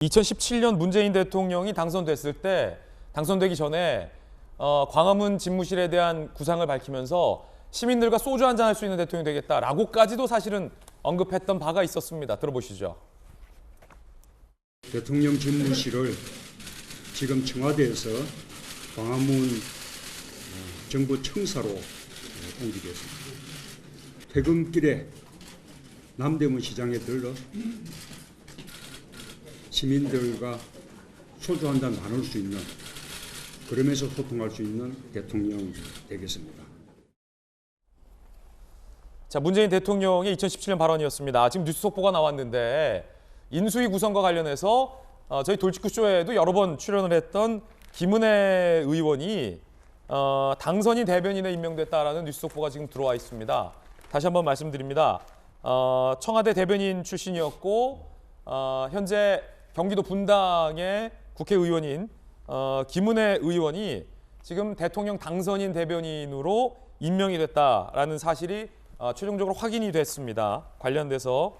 2017년 문재인 대통령이 당선됐을 때 당선되기 전에 광화문 집무실에 대한 구상을 밝히면서 시민들과 소주 한잔 할 수 있는 대통령이 되겠다라고까지도 사실은 언급했던 바가 있었습니다. 들어보시죠. 대통령 집무실을 지금 청와대에서 광화문 정부 청사로 옮기겠습니다. 퇴근길에 남대문 시장에 들러 시민들과 소주 한 잔 나눌 수 있는, 그러면서 소통할 수 있는 대통령 되겠습니다. 자, 문재인 대통령의 2017년 발언이었습니다. 지금 뉴스 속보가 나왔는데 인수위 구성과 관련해서 저희 돌직구쇼에도 여러 번 출연을 했던 김은혜 의원이 당선인 대변인에 임명됐다라는 뉴스 속보가 지금 들어와 있습니다. 다시 한번 말씀드립니다. 청와대 대변인 출신이었고 현재 경기도 분당의 국회의원인 김은혜 의원이 지금 대통령 당선인 대변인으로 임명이 됐다라는 사실이 최종적으로 확인이 됐습니다. 관련돼서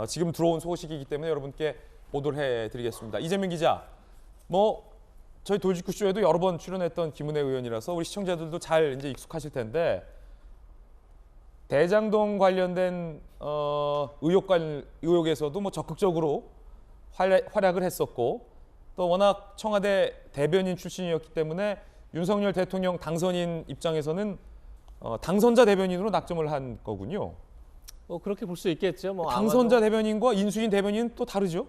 지금 들어온 소식이기 때문에 여러분께 보도를 해드리겠습니다. 이재명 기자, 저희 돌직구쇼에도 여러 번 출연했던 김은혜 의원이라서 우리 시청자들도 잘 이제 익숙하실 텐데 대장동 관련된 의혹에서도 적극적으로 활약을 했었고 또 워낙 청와대 대변인 출신이었기 때문에 윤석열 대통령 당선인 입장에서는 당선자 대변인으로 낙점을 한 거군요. 그렇게 볼 수 있겠죠. 당선자 대변인과 인수인 대변인은 또 다르죠?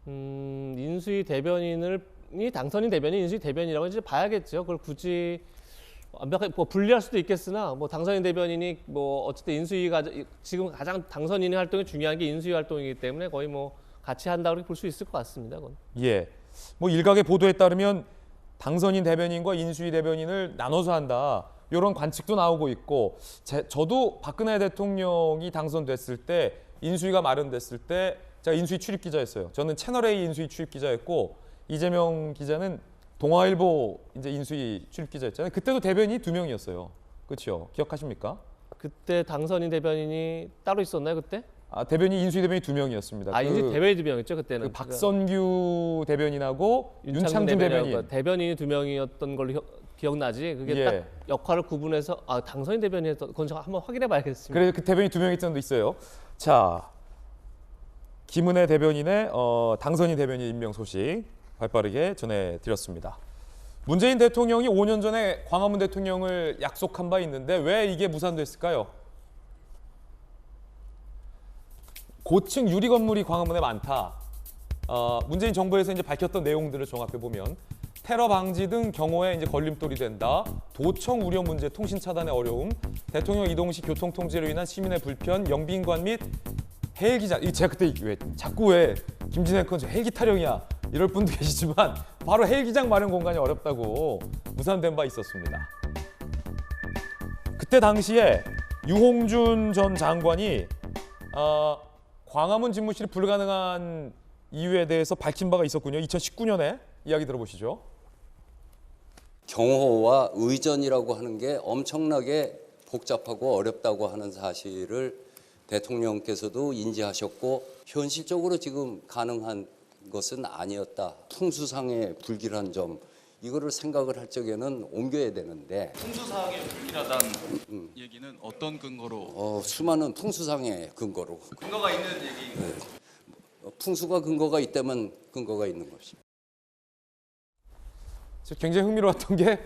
인수위 대변인이 당선인 대변인, 인수위 대변인이라고 이제 봐야겠죠. 그걸 굳이 완벽하게 분리할 수도 있겠으나 당선인 대변인이 어쨌든 인수위가 지금 가장 당선인의 활동이 중요한 게 인수위 활동이기 때문에 거의 같이 한다고 볼 수 있을 것 같습니다. 그건. 예. 일각의 보도에 따르면 당선인 대변인과 인수위 대변인을 나눠서 한다. 이런 관측도 나오고 있고 저도 박근혜 대통령이 당선됐을 때 인수위가 마련됐을 때 제가 인수위 출입 기자였어요. 저는 채널A 인수위 출입 기자였고 이재명 기자는 동아일보 이제 인수위 출입 기자였잖아요. 그때도 대변인이 2명이었어요. 그렇죠? 기억하십니까? 그때 당선인 대변인이 따로 있었나요, 그때? 대변인 인수위 대변인이 2명이었습니다. 인수위 대변인 2명이었죠, 그때는. 박선규 대변인하고 윤창중 대변인. 대변인이 2명이었던 걸로 기억나지. 그게 딱 역할을 구분해서 당선인 대변인이었던 건 제가 한번 확인해 봐야겠습니다. 그래서 그 대변인 2명이 있던 도 있어요. 자, 김은혜 대변인의 당선인 대변인 임명 소식 발빠르게 전해드렸습니다. 문재인 대통령이 5년 전에 광화문 대통령을 약속한 바 있는데 왜 이게 무산됐을까요? 고층 유리 건물이 광화문에 많다. 문재인 정부에서 이제 밝혔던 내용들을 종합해 보면 테러 방지 등 경호에 이제 걸림돌이 된다. 도청 우려 문제, 통신 차단의 어려움, 대통령 이동 시 교통 통제로 인한 시민의 불편, 영빈관 및 헬기장. 제가 그때 왜 김진애 컨 헬기 타령이야 이럴 분도 계시지만 바로 헬기장 마련 공간이 어렵다고 무산된 바 있었습니다. 그때 당시에 유홍준 전 장관이 광화문 집무실이 불가능한 이유에 대해서 밝힌 바가 있었군요. 2019년에 이야기 들어보시죠. 경호와 의전이라고 하는 게 엄청나게 복잡하고 어렵다고 하는 사실을 대통령께서도 인지하셨고 현실적으로 지금 가능한 것은 아니었다. 풍수상의 불길한 점, 이거를 생각을 할 적에는 옮겨야 되는데. 풍수상의 불길하다는 얘기는 어떤 근거로? 수많은 풍수상의 근거로. 근거가 있는 얘기. 네. 풍수가 근거가 있다면 근거가 있는 것입니다. 굉장히 흥미로웠던 게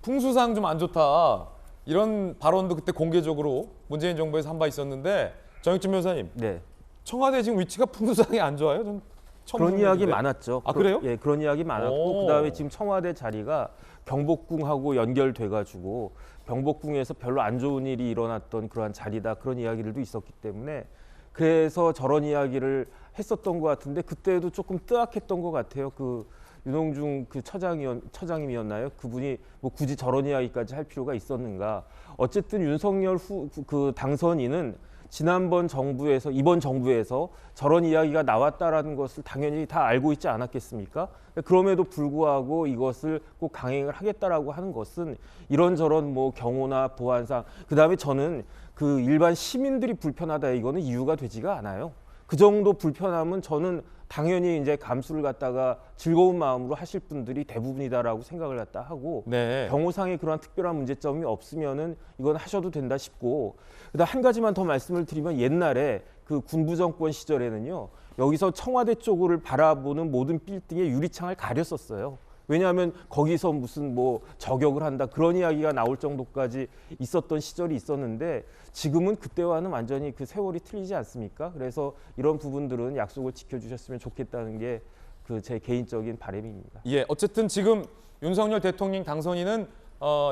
풍수상 좀 안 좋다. 이런 발언도 그때 공개적으로 문재인 정부에서 한 바 있었는데 정혁진 변호사님, 네. 청와대 지금 위치가 풍수상이 안 좋아요? 전 처음 그런 이야기 듣는데. 많았죠. 그래요? 예, 그런 이야기 많았고 그다음에 지금 청와대 자리가 경복궁하고 연결돼가지고 경복궁에서 별로 안 좋은 일이 일어났던 그러한 자리다, 그런 이야기들도 있었기 때문에 그래서 저런 이야기를 했었던 것 같은데 그때도 조금 뜨악했던 것 같아요. 그 윤홍중 그 처장님이었나요? 그분이 굳이 저런 이야기까지 할 필요가 있었는가? 어쨌든 윤석열 그 당선인은 지난번 정부에서 이번 정부에서 저런 이야기가 나왔다라는 것을 당연히 다 알고 있지 않았겠습니까? 그럼에도 불구하고 이것을 꼭 강행을 하겠다라고 하는 것은 이런저런 경호나 보안상, 그다음에 저는 그 일반 시민들이 불편하다, 이거는 이유가 되지가 않아요. 그 정도 불편함은 저는 당연히 이제 감수를 갖다가 즐거운 마음으로 하실 분들이 대부분이다라고 생각을 갖다 하고 네. 경호상에 그런 특별한 문제점이 없으면은 이건 하셔도 된다 싶고 그다음 한 가지만 더 말씀을 드리면 옛날에 그 군부 정권 시절에는요 여기서 청와대 쪽을 바라보는 모든 빌딩에 유리창을 가렸었어요. 왜냐하면 거기서 무슨 뭐 저격을 한다 그런 이야기가 나올 정도까지 있었던 시절이 있었는데 지금은 그때와는 완전히 그 세월이 틀리지 않습니까? 그래서 이런 부분들은 약속을 지켜주셨으면 좋겠다는 게 그 제 개인적인 바람입니다. 예, 어쨌든 지금 윤석열 대통령 당선인은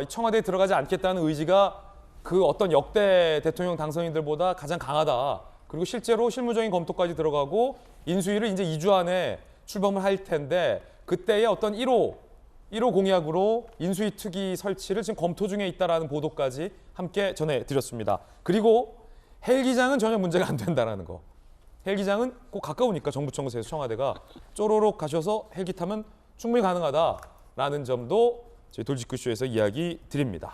청와대에 들어가지 않겠다는 의지가 그 어떤 역대 대통령 당선인들보다 가장 강하다. 그리고 실제로 실무적인 검토까지 들어가고 인수위를 이제 2주 안에 출범을 할 텐데 그때의 어떤 1호 공약으로 인수위 특위 설치를 지금 검토 중에 있다라는 보도까지 함께 전해드렸습니다. 그리고 헬기장은 전혀 문제가 안 된다라는 거. 헬기장은 꼭 가까우니까 정부청사에서 청와대가 쪼로록 가셔서 헬기 타면 충분히 가능하다라는 점도 저희 돌직구쇼에서 이야기 드립니다.